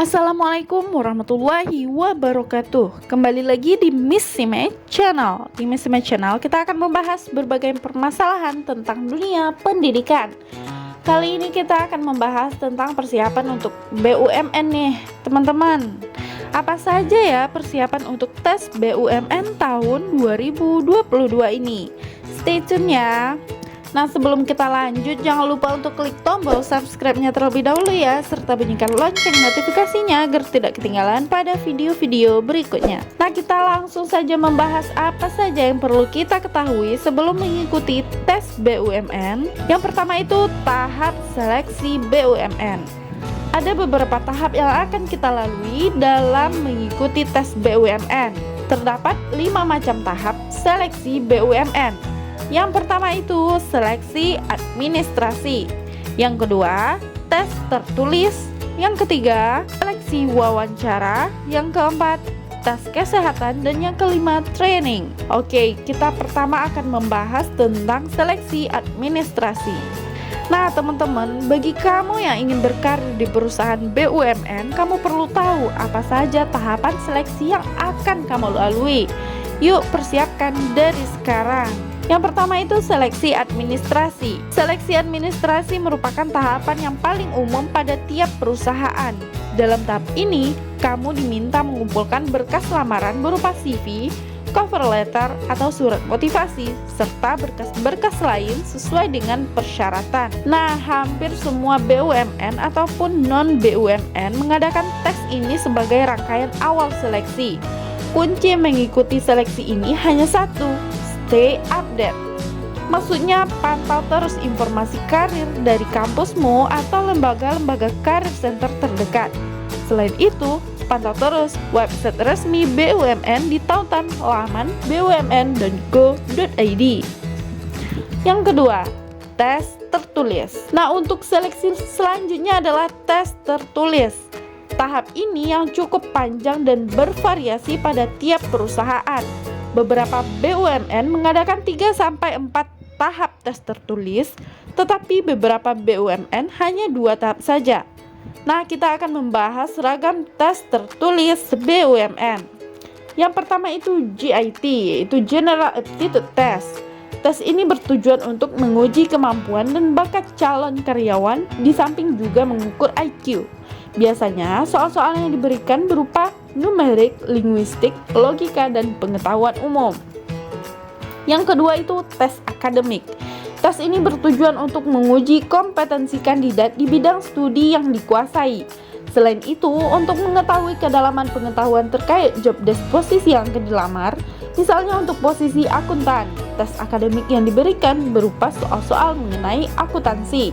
Assalamualaikum warahmatullahi wabarakatuh. Kembali lagi di Miss Sime Channel. Di Miss Sime Channel kita akan membahas berbagai permasalahan tentang dunia pendidikan. Kali ini kita akan membahas tentang persiapan untuk BUMN nih teman-teman. Apa saja ya persiapan untuk tes BUMN tahun 2022 ini? Stay tune ya. Nah, sebelum kita lanjut, jangan lupa untuk klik tombol subscribe-nya terlebih dahulu ya, serta bunyikan lonceng notifikasinya agar tidak ketinggalan pada video-video berikutnya. Nah, kita langsung saja membahas apa saja yang perlu kita ketahui sebelum mengikuti tes BUMN. Yang pertama itu tahap seleksi BUMN. Ada beberapa tahap yang akan kita lalui dalam mengikuti tes BUMN. Terdapat 5 macam tahap seleksi BUMN. Yang pertama itu seleksi administrasi. Yang kedua, tes tertulis. Yang ketiga, seleksi wawancara. Yang keempat, tes kesehatan. Dan yang kelima, training. Oke, kita pertama akan membahas tentang seleksi administrasi. Nah teman-teman, bagi kamu yang ingin berkarir di perusahaan BUMN, kamu perlu tahu apa saja tahapan seleksi yang akan kamu lalui. Yuk persiapkan dari sekarang. Yang pertama itu seleksi administrasi. Seleksi administrasi merupakan tahapan yang paling umum pada tiap perusahaan. Dalam tahap ini, kamu diminta mengumpulkan berkas lamaran berupa CV, cover letter atau surat motivasi, serta berkas-berkas lain sesuai dengan persyaratan. Nah, hampir semua BUMN ataupun non-BUMN mengadakan tes ini sebagai rangkaian awal seleksi. Kunci mengikuti seleksi ini hanya satu, stay update. Maksudnya pantau terus informasi karir dari kampusmu atau lembaga-lembaga karir center terdekat. Selain itu, pantau terus website resmi BUMN di tautan laman bumn.go.id. Yang kedua, tes tertulis. Nah, untuk seleksi selanjutnya adalah tes tertulis. Tahap ini yang cukup panjang dan bervariasi pada tiap perusahaan. Beberapa BUMN mengadakan 3-4 tahap tes tertulis, tetapi beberapa BUMN hanya 2 tahap saja. Nah, kita akan membahas ragam tes tertulis BUMN. Yang pertama itu GIT, yaitu General Aptitude Test. Tes ini bertujuan untuk menguji kemampuan dan bakat calon karyawan, di samping juga mengukur IQ. Biasanya, soal-soal yang diberikan berupa numerik, linguistik, logika, dan pengetahuan umum. Yang kedua itu tes akademik. Tes ini bertujuan untuk menguji kompetensi kandidat di bidang studi yang dikuasai. Selain itu, untuk mengetahui kedalaman pengetahuan terkait job desk posisi yang akan dilamar, misalnya untuk posisi akuntan, tes akademik yang diberikan berupa soal-soal mengenai akuntansi.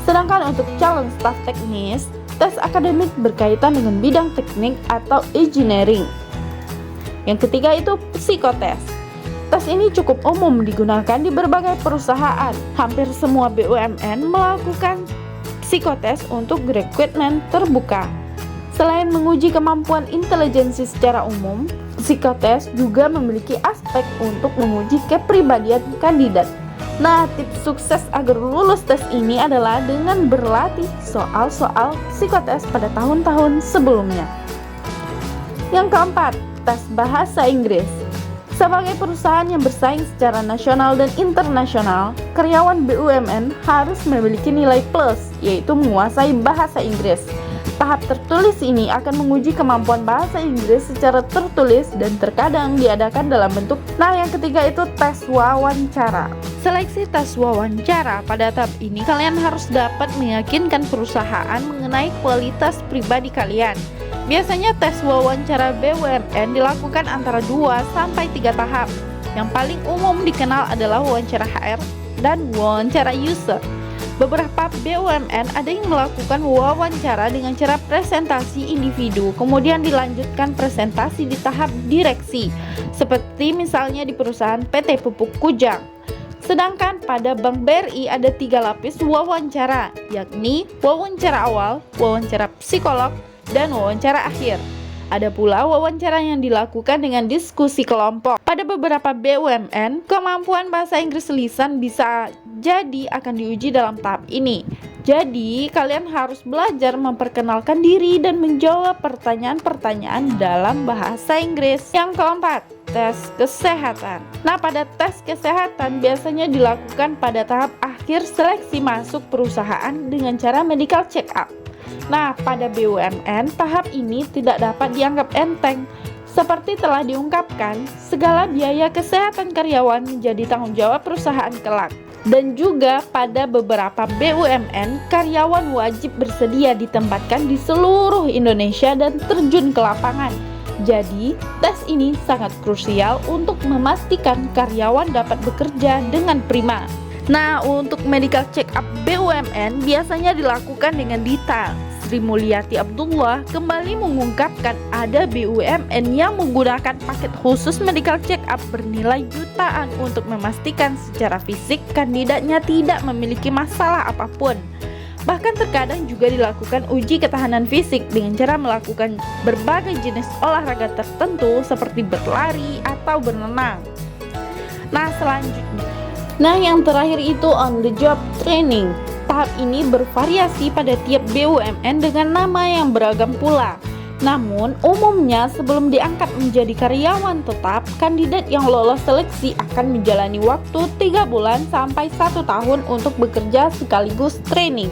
Sedangkan untuk calon staf teknis, tes akademik berkaitan dengan bidang teknik atau engineering. Yang ketiga itu psikotes. Tes ini cukup umum digunakan di berbagai perusahaan. Hampir semua BUMN melakukan psikotes untuk rekrutmen terbuka. Selain menguji kemampuan intelijensi secara umum, psikotes juga memiliki aspek untuk menguji kepribadian kandidat. Nah, tips sukses agar lulus tes ini adalah dengan berlatih soal-soal psikotes pada tahun-tahun sebelumnya. Yang keempat, tes bahasa Inggris. Sebagai perusahaan yang bersaing secara nasional dan internasional, karyawan BUMN harus memiliki nilai plus, yaitu menguasai bahasa Inggris. Tahap tertulis ini akan menguji kemampuan bahasa Inggris secara tertulis dan terkadang diadakan dalam bentuk. Nah, yang ketiga itu tes wawancara. Seleksi tes wawancara. Pada tahap ini kalian harus dapat meyakinkan perusahaan mengenai kualitas pribadi kalian. Biasanya tes wawancara BUMN dilakukan antara 2-3 tahap. Yang paling umum dikenal adalah wawancara HR dan wawancara user. Beberapa BUMN ada yang melakukan wawancara dengan cara presentasi individu, kemudian dilanjutkan presentasi di tahap direksi, seperti misalnya di perusahaan PT Pupuk Kujang. Sedangkan pada Bank BRI ada 3 lapis wawancara, yakni wawancara awal, wawancara psikolog, dan wawancara akhir. Ada pula wawancara yang dilakukan dengan diskusi kelompok. Pada beberapa BUMN, kemampuan bahasa Inggris lisan bisa jadi akan diuji dalam tahap ini. Jadi, kalian harus belajar memperkenalkan diri dan menjawab pertanyaan-pertanyaan dalam bahasa Inggris. Yang keempat, tes kesehatan. Nah, pada tes kesehatan biasanya dilakukan pada tahap akhir seleksi masuk perusahaan dengan cara medical check up. Nah, pada BUMN, tahap ini tidak dapat dianggap enteng. Seperti telah diungkapkan, segala biaya kesehatan karyawan menjadi tanggung jawab perusahaan kelak. Dan juga pada beberapa BUMN, karyawan wajib bersedia ditempatkan di seluruh Indonesia dan terjun ke lapangan. Jadi, tes ini sangat krusial untuk memastikan karyawan dapat bekerja dengan prima. Nah, untuk medical check up BUMN biasanya dilakukan dengan detail. Sri Mulyati Abdullah kembali mengungkapkan ada BUMN yang menggunakan paket khusus medical check up bernilai jutaan untuk memastikan secara fisik kandidatnya tidak memiliki masalah apapun. Bahkan terkadang juga dilakukan uji ketahanan fisik dengan cara melakukan berbagai jenis olahraga tertentu seperti berlari atau berenang. Nah, selanjutnya. Nah, yang terakhir itu on the job training. Tahap ini bervariasi pada tiap BUMN dengan nama yang beragam pula. Namun, umumnya sebelum diangkat menjadi karyawan tetap, kandidat yang lolos seleksi akan menjalani waktu 3 bulan sampai 1 tahun untuk bekerja sekaligus training.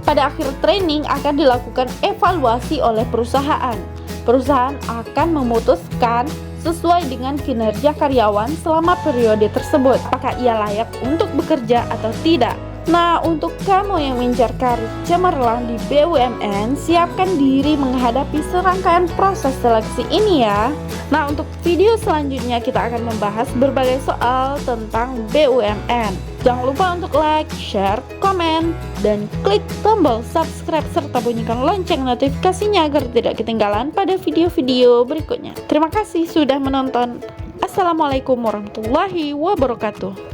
Pada akhir training akan dilakukan evaluasi oleh perusahaan. Perusahaan akan memutuskan sesuai dengan kinerja karyawan selama periode tersebut, apakah ia layak untuk bekerja atau tidak. Nah, untuk kamu yang mengincar karir cemerlang di BUMN, siapkan diri menghadapi serangkaian proses seleksi ini ya. Nah, untuk video selanjutnya kita akan membahas berbagai soal tentang BUMN. Jangan lupa untuk like, share, komen, dan klik tombol subscribe serta bunyikan lonceng notifikasinya agar tidak ketinggalan pada video-video berikutnya. Terima kasih sudah menonton. Assalamualaikum warahmatullahi wabarakatuh.